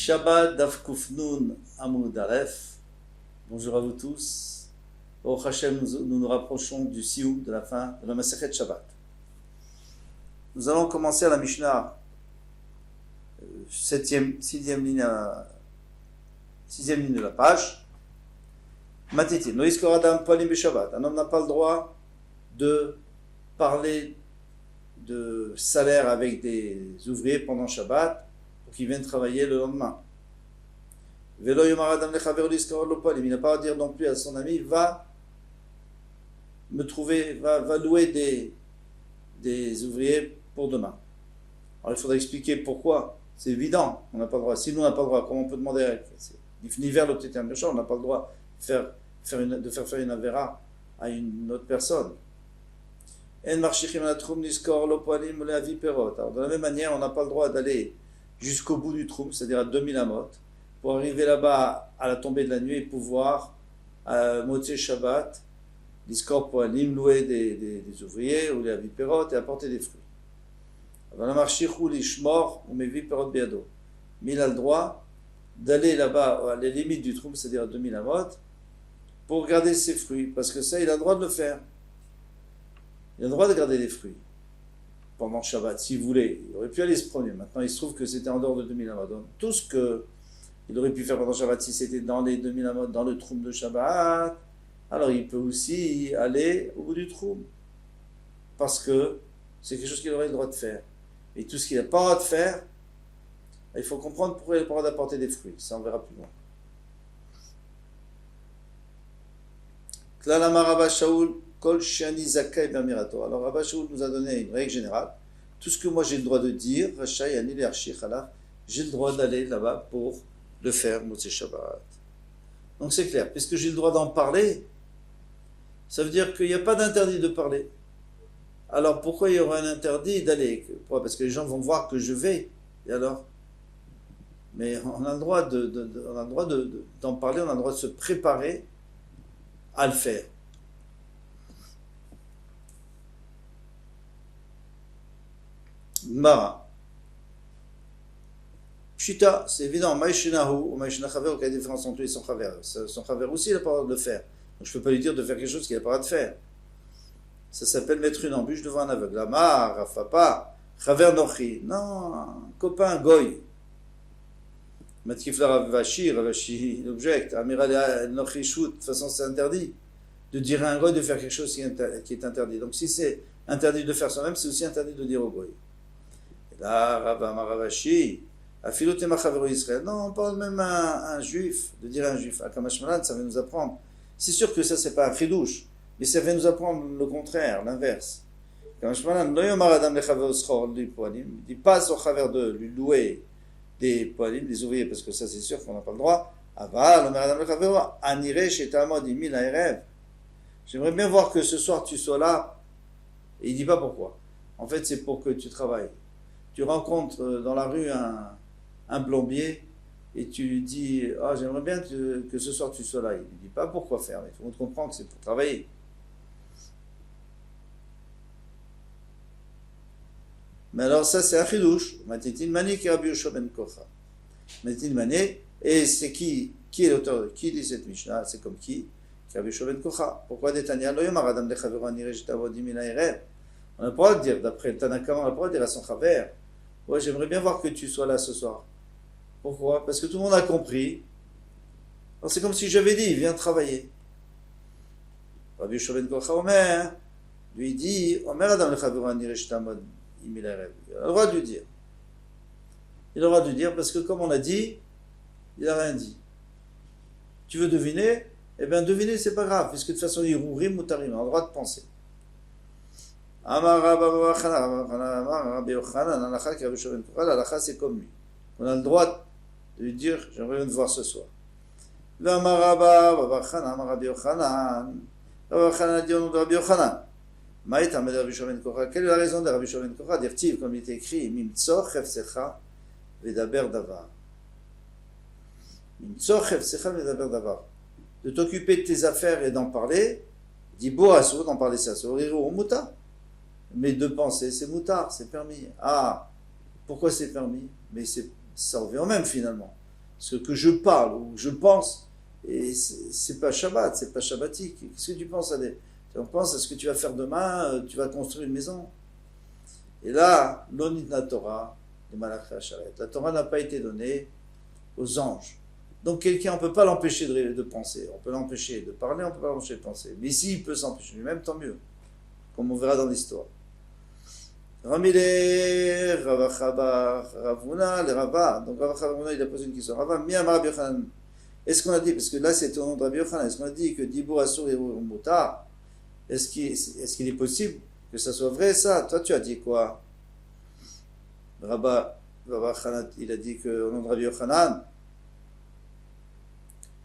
Shabbat Daf Kufnun Amud Aleph. Bonjour à vous tous. Au Hachem, nous nous rapprochons du Sioum, de la fin de la Masechet Shabbat. Nous allons commencer à la Mishnah, sixième ligne de la page. Matitin, Noïs Koradam Polim Shabbat. Un homme n'a pas le droit de parler de salaire avec des ouvriers pendant Shabbat pour qu'ils viennent travailler le lendemain. Il n'a pas à dire non plus à son ami, va louer des ouvriers pour demain. Alors il faudra expliquer pourquoi. C'est évident, on n'a pas le droit. Si nous on n'a pas le droit, comment on peut demander l'hiver l'autre on n'a pas le droit de faire une avéra à une autre personne. Alors, de la même manière, on n'a pas le droit d'aller jusqu'au bout du troum, c'est-à-dire à 2000 amot, pour arriver là-bas à la tombée de la nuit et pouvoir, Motzei Shabbat, l'Iskor Poalim, louer des ouvriers ou les aviperot et apporter des fruits. Mais il a le droit d'aller là-bas à les limites du troum, c'est-à-dire à 2000 amot, pour garder ses fruits, parce que ça, il a le droit de le faire. Il a le droit de garder des fruits pendant Shabbat, s'il voulait. Il aurait pu aller se promener. Maintenant, il se trouve que c'était en dehors de 2000 amot. Donc, tout ce qu'il aurait pu faire pendant Shabbat, si c'était dans les 2000 amot, dans le troum de Shabbat, alors il peut aussi aller au bout du troum. Parce que c'est quelque chose qu'il aurait le droit de faire. Et tout ce qu'il n'a pas le droit de faire, il faut comprendre pourquoi il n'a pas le droit d'apporter des fruits. Ça, on verra plus loin. Klal Amar Rabba Shaul, Kol Shani Zakai B'Amirato. Alors Rabba Shaul nous a donné une règle générale. Tout ce que moi j'ai le droit de dire, Rachai Anil Arshi Chala, j'ai le droit d'aller là-bas pour le faire, Motzei Shabbat. Donc c'est clair, puisque j'ai le droit d'en parler, ça veut dire qu'il n'y a pas d'interdit de parler. Alors pourquoi il y aura un interdit d'aller? Pourquoi? Parce que les gens vont voir que je vais. Et alors? Mais on a le droit d'en parler, on a le droit de se préparer à le faire. Mara. Pshita, c'est évident. Maïshinahu ou Maïshina Chaver, quelle est la différence entre lui et son Chaver? Son Chaver aussi, il n'a pas le droit de le faire. Donc je ne peux pas lui dire de faire quelque chose qu'il n'a pas le droit de faire. Ça s'appelle mettre une embûche devant un aveugle. Amar, Rafapa, Chaver Nochi. Non, copain Goy. Matkifla Ravashi, il objecte. Amiral Nochi shoot. De toute façon, c'est interdit de dire à un Goy de faire quelque chose qui est interdit. Donc si c'est interdit de faire soi-même, c'est aussi interdit de dire au Goy. Et là, Ravashi, Afilotema Chavero Israël. Non, on parle même à un juif, de dire à un juif. Akamashmalan, ça va nous apprendre. C'est sûr que ça, c'est pas un chidouche, mais ça va nous apprendre le contraire, l'inverse. Akamashmalan, Noyomar Adam Lechavero Schor, lui Poalim, dit pas au Chaver de lui louer des Poalim, des ouvriers, parce que ça, c'est sûr qu'on n'a pas le droit. Aval, Omer Adam Lechavero, Anire, Shetamod, Imil, Aerev. J'aimerais bien voir que ce soir tu sois là. Et il dit pas pourquoi. En fait, c'est pour que tu travailles. Tu rencontres dans la rue un plombier et tu lui dis « Ah, j'aimerais bien que ce soir tu sois là ». Il ne dit pas pourquoi faire, mais tout le monde comprend que c'est pour travailler. Mais alors ça, c'est un chidouche. Matitin Mané qui Rabbi Yoshua ben Kocha. Matitin Mané, et c'est qui est l'auteur, qui dit cette Mishnah? C'est comme qui? Rabbi Yoshua ben Kocha. Pourquoi Netanya lo yomar adam lechavero anireh shetavodim min ha'erev? On n'a pas le droit de dire, d'après le Tanakama, on n'a pas le droit de dire à son chaver « Ouais, j'aimerais bien voir que tu sois là ce soir. » Pourquoi? Parce que tout le monde a compris. Alors c'est comme si j'avais dit, viens travailler. Rabbi Yoshua ben Kocha Omer, lui dit, Omer Adam lechavero anireh shetavodim min ha'erev. Il a le droit de lui dire. Il a le droit de lui dire parce que comme on a dit, il n'a rien dit. Tu veux deviner? Eh bien deviner c'est pas grave, puisque de toute façon, il rourim ou tarim, on a le droit de penser. C'est comme lui. On a le droit de lui dire j'aimerais bien te voir ce soir. Quelle est la raison de Rabbi Yoshua ben Kocha? Dire comme il est écrit Mimtso chefsecha vedaber davar. Mimtso chefsecha vedaber davar. De t'occuper de tes affaires et d'en parler, dit Boasso, d'en parler c'est assour, ou muta. Mais de penser, c'est moutard, c'est permis. Ah, pourquoi c'est permis? Mais ça revient au même finalement. Ce que je parle ou je pense, et c'est pas Shabbat, c'est pas shabbatique. Qu'est-ce que tu penses à des... On pense à ce que tu vas faire demain, tu vas construire une maison. Et là, l'onitna Torah, de Malachi Asharet. La Torah n'a pas été donnée aux anges. Donc quelqu'un, on ne peut pas l'empêcher de penser. On peut l'empêcher de parler, on ne peut pas l'empêcher de penser. Mais si il peut s'empêcher lui-même, tant mieux. Comme on verra dans l'histoire. Ramile, Ravachaba, Ravuna, les Rava. Donc Ravachaba, il a posé une question. Rava, Miyam Rabbi Yochanan. Est-ce qu'on a dit, parce que là c'était au nom de Rabbi Yochanan, est-ce qu'on a dit que Dibur Asur et Moutar, est-ce qu'il est possible que ça soit vrai ça? Toi tu as dit quoi? Rabba Khanat, il a dit qu'au nom de Rabbi Yochanan,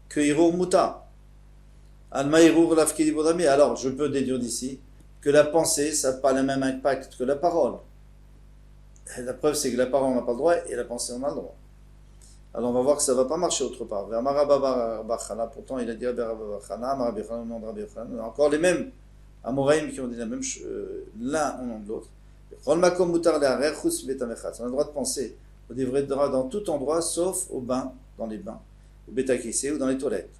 que Hirur Muta. Alma Hirur Lafki Dibodami. Alors je peux déduire d'ici que la pensée, ça n'a pas le même impact que la parole. La preuve, c'est que la parole, on n'a pas le droit, et la pensée, on a le droit. Alors, on va voir que ça ne va pas marcher autre part. Pourtant, il a dit encore les mêmes Amoraïm qui ont dit la même chose, l'un au nom de l'autre. On a le droit de penser au Divret-Dora dans tout endroit, sauf au bain, dans les bains, au Betakissé ou dans les toilettes.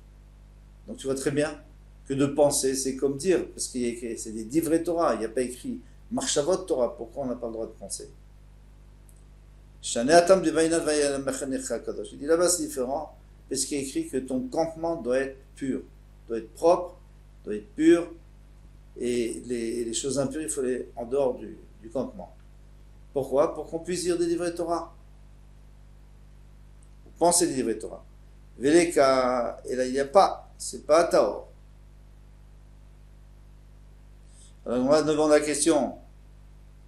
Donc, tu vois très bien que de penser, c'est comme dire, parce qu'il y a écrit, c'est des divrei Torah, il n'y a pas écrit Marshavot Torah, pourquoi on n'a pas le droit de penser? Il dit là-bas c'est différent, parce qu'il y a écrit que ton campement doit être pur, doit être propre, doit être pur, et les choses impures, il faut les en dehors du campement. Pourquoi? Pour qu'on puisse dire des divrei Torah. Penser des divrei Torah. Veleka, et là il n'y a pas, c'est pas Taor. Alors on va demander la question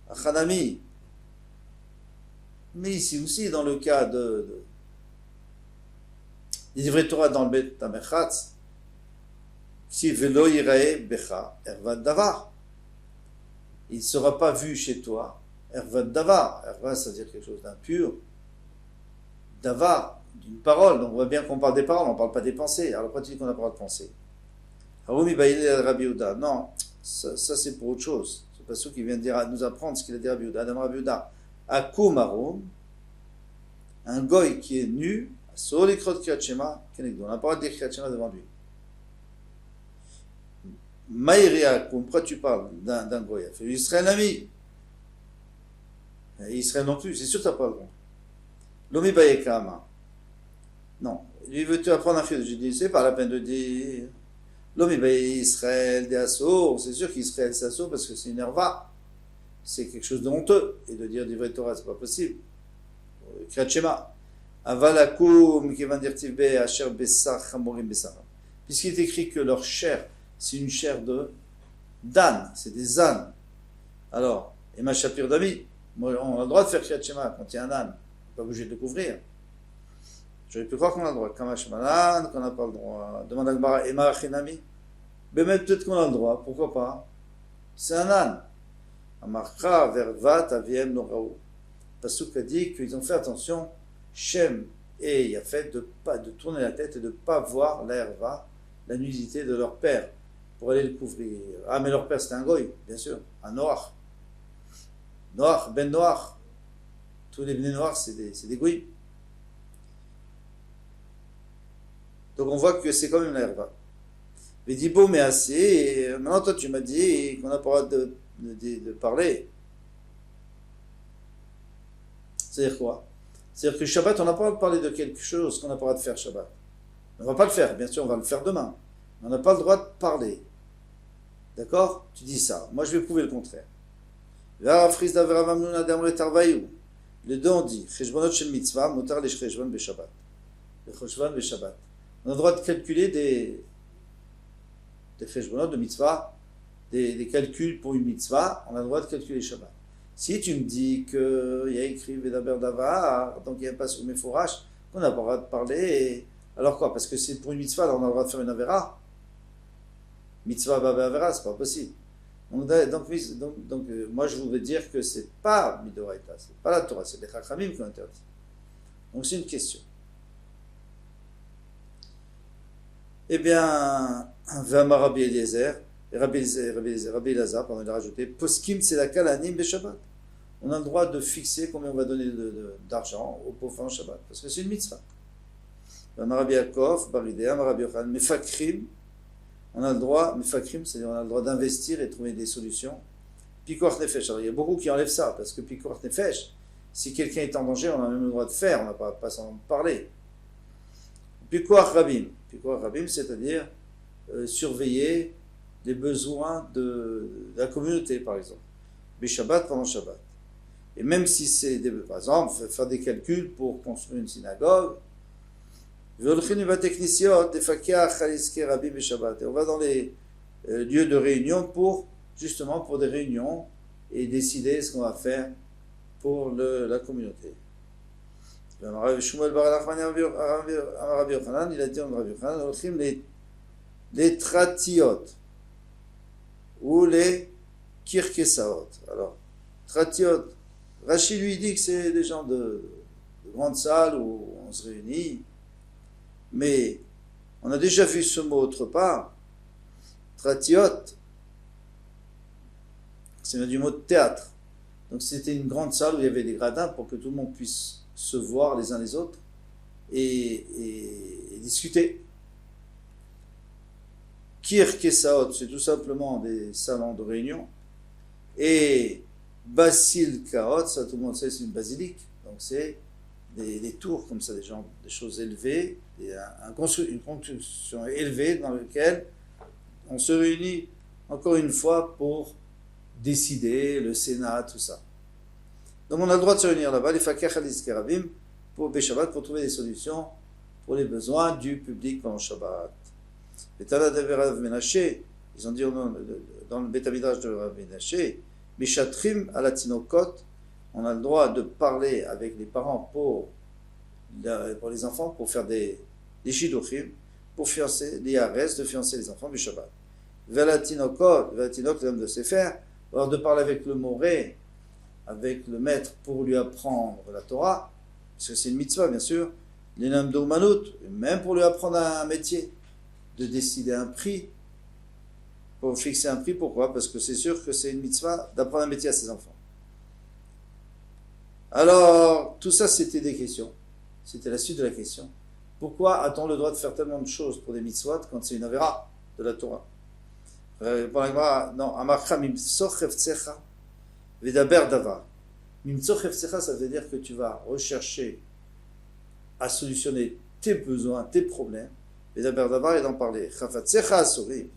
à Hanami. Mais ici aussi, dans le cas des divrei Torah dans le Bet Tamechatz, si Velo Yirae Becha Ervad Davar, il ne sera pas vu chez toi Ervad Davar. Ervad, ça veut dire quelque chose d'impur. Davar, d'une parole. Donc on voit bien qu'on parle des paroles, on ne parle pas des pensées. Alors pourquoi tu dis qu'on n'a pas le droit de penser? Haroumi Baïli Rabbi Yehuda. Non, ça c'est pour autre chose. C'est pas ce qui vient de dire, nous apprendre ce qu'il a dit Rabbi Yehuda. Adam Rabbi Yehuda. Akum Arum, un goy qui est nu, sur les crottes Kriyat Shema, on n'a pas le droit de dire Kriyat Shema devant lui. Maïri Akum, pourquoi tu parles d'un goy? Il fait Israël ami. Israël non plus, c'est sûr que tu n'as pas le droit. Lomi Bayekama. Non, lui veut-tu apprendre un fil? Je dis, c'est pas la peine de dire. Lomi Baye Israël des Assour, c'est sûr qu'Israël s'assour parce que c'est une herva. C'est quelque chose de honteux. Et de dire divrei Torah, c'est pas possible. Kriyat Shema. Avalakum qui va dire Tivbe Asher Bessar Chamorim Bessar. Puisqu'il est écrit que leur chair, c'est une chair d'âne, c'est des ânes. Alors, et ma Shapir Dami, on a le droit de faire Kriyat Shema quand il y a un âne. On n'est pas obligé de le couvrir. J'aurais pu croire qu'on a le droit. Kamash Malan, qu'on n'a pas le droit. Demande à Gmara, Ema Achinami. Mais même peut-être qu'on a le droit, pourquoi pas? C'est un âne. Amarcha vervat aviem noraou. Pasuk a dit qu'ils ont fait attention, Shem et Yafet, de tourner la tête et de ne pas voir la herva, la nudité de leur père, pour aller le couvrir. Ah, mais leur père c'était un goy, bien sûr, un noir. Noir, ben noir. Tous les bnei noirs, c'est des goyim. Donc on voit que c'est quand même la herva. Mais dis bon, mais assez. Maintenant, toi, tu m'as dit qu'on n'a pas le droit de parler. C'est-à-dire quoi? C'est-à-dire que Shabbat, on n'a pas le droit de parler de quelque chose qu'on n'a pas le droit de faire Shabbat. On ne va pas le faire, bien sûr, on va le faire demain. On n'a pas le droit de parler. D'accord? Tu dis ça. Moi, je vais prouver le contraire. Les deux ont dit Cheshbonot shel mitzvah, mutar les cheshbon beshabbat. Le cheshbon beshabbat. On a le droit de calculer des cheshbonot de mitzvah, des calculs pour une mitzvah, on a le droit de calculer Shabbat. Si tu me dis qu'il y a écrit Vedaber Davar, donc il n'y a pas sur mes fourrages, qu'on n'a pas le droit de parler, alors quoi? Parce que c'est pour une mitzvah, alors on a le droit de faire une avera. Mitzvah baba avera, c'est pas possible. Donc moi je voudrais dire que c'est pas Midoraita, c'est pas la Torah, c'est les Chachamim qui ont interdit. Donc c'est une question. Eh bien, Vama Rabbi Eliezer, Rabbi Elazar, pardon, il a rajouté, Poskim c'est la Kalanim Shabbat. On a le droit de fixer combien on va donner d'argent aux pauvres en Shabbat, parce que c'est une mitzvah. Rabbi Yaakov, Baridea, Rabbi Yochanan, Mefakrim, on a le droit, Mefakrim, c'est-à-dire on a le droit d'investir et de trouver des solutions. Pikuach Nefesh, alors il y a beaucoup qui enlèvent ça, parce que Pikuach Nefesh, si quelqu'un est en danger, on a même le droit de faire, on n'a pas s'en parler. Pikuach Rabim, c'est-à-dire surveiller les besoins de la communauté, par exemple. Shabbat pendant Shabbat. Et même si c'est, par exemple, faire des calculs pour construire une synagogue, et on va dans les lieux de réunion justement pour des réunions et décider ce qu'on va faire pour la communauté. Shmuel bar Nachman Rabbi Yochanan, il a dit Rabbi Yochanan, les tratiot ou les kirkesaot. Alors, tratiot, Rashi lui dit que c'est des gens de grandes salles où on se réunit, mais on a déjà vu ce mot autre part. Tratiot, c'est du mot de théâtre. Donc c'était une grande salle où il y avait des gradins pour que tout le monde puisse se voir les uns les autres et discuter. Kirkesaot, c'est tout simplement des salons de réunion. Et Basil Kaot, ça tout le monde sait, c'est une basilique. Donc c'est des tours comme ça, des choses élevées, une construction élevée dans laquelle on se réunit encore une fois pour décider, le Sénat, tout ça. Donc on a le droit de se réunir là-bas, les Fakir Halis Kerabim, pour Shabbat, pour trouver des solutions pour les besoins du public pendant Shabbat. Les Tana de Rav Menaché, ils ont dit dans le Beth Midrash de Rav Menaché, Mishatrim à la Tinokot, on a le droit de parler avec les parents pour les enfants, pour faire des shiduchim, pour fiancer, les Yares, de fiancer les enfants du Shabbat. Velatinokot, l'homme de Sefer, alors de parler avec le moré, avec le maître pour lui apprendre la Torah, parce que c'est une mitzvah bien sûr, l'enam d'Umanut, même pour lui apprendre un métier, de décider un prix, pour fixer un prix, pourquoi? Parce que c'est sûr que c'est une mitzvah d'apprendre un métier à ses enfants. Alors, tout ça c'était des questions, c'était la suite de la question. Pourquoi a-t-on le droit de faire tellement de choses pour des mitzvot quand c'est une avéra de la Torah? Non, Amarcha Mimtsoch Hefzecha Vedaber Davar. Mimtsoch Hefzecha, ça veut dire que tu vas rechercher à solutionner tes besoins, tes problèmes. Vedaber Davar et d'en parler. Chafatzecha Asurim.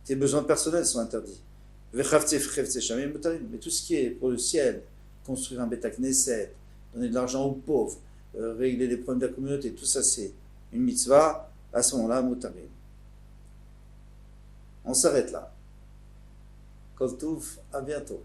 Tes besoins personnels sont interdits. Mais tout ce qui est pour le ciel, construire un Beth Knesset, donner de l'argent aux pauvres, régler les problèmes de la communauté, tout ça c'est une mitzvah, à ce moment-là, mutarim. On s'arrête là. Kol Touv, à bientôt.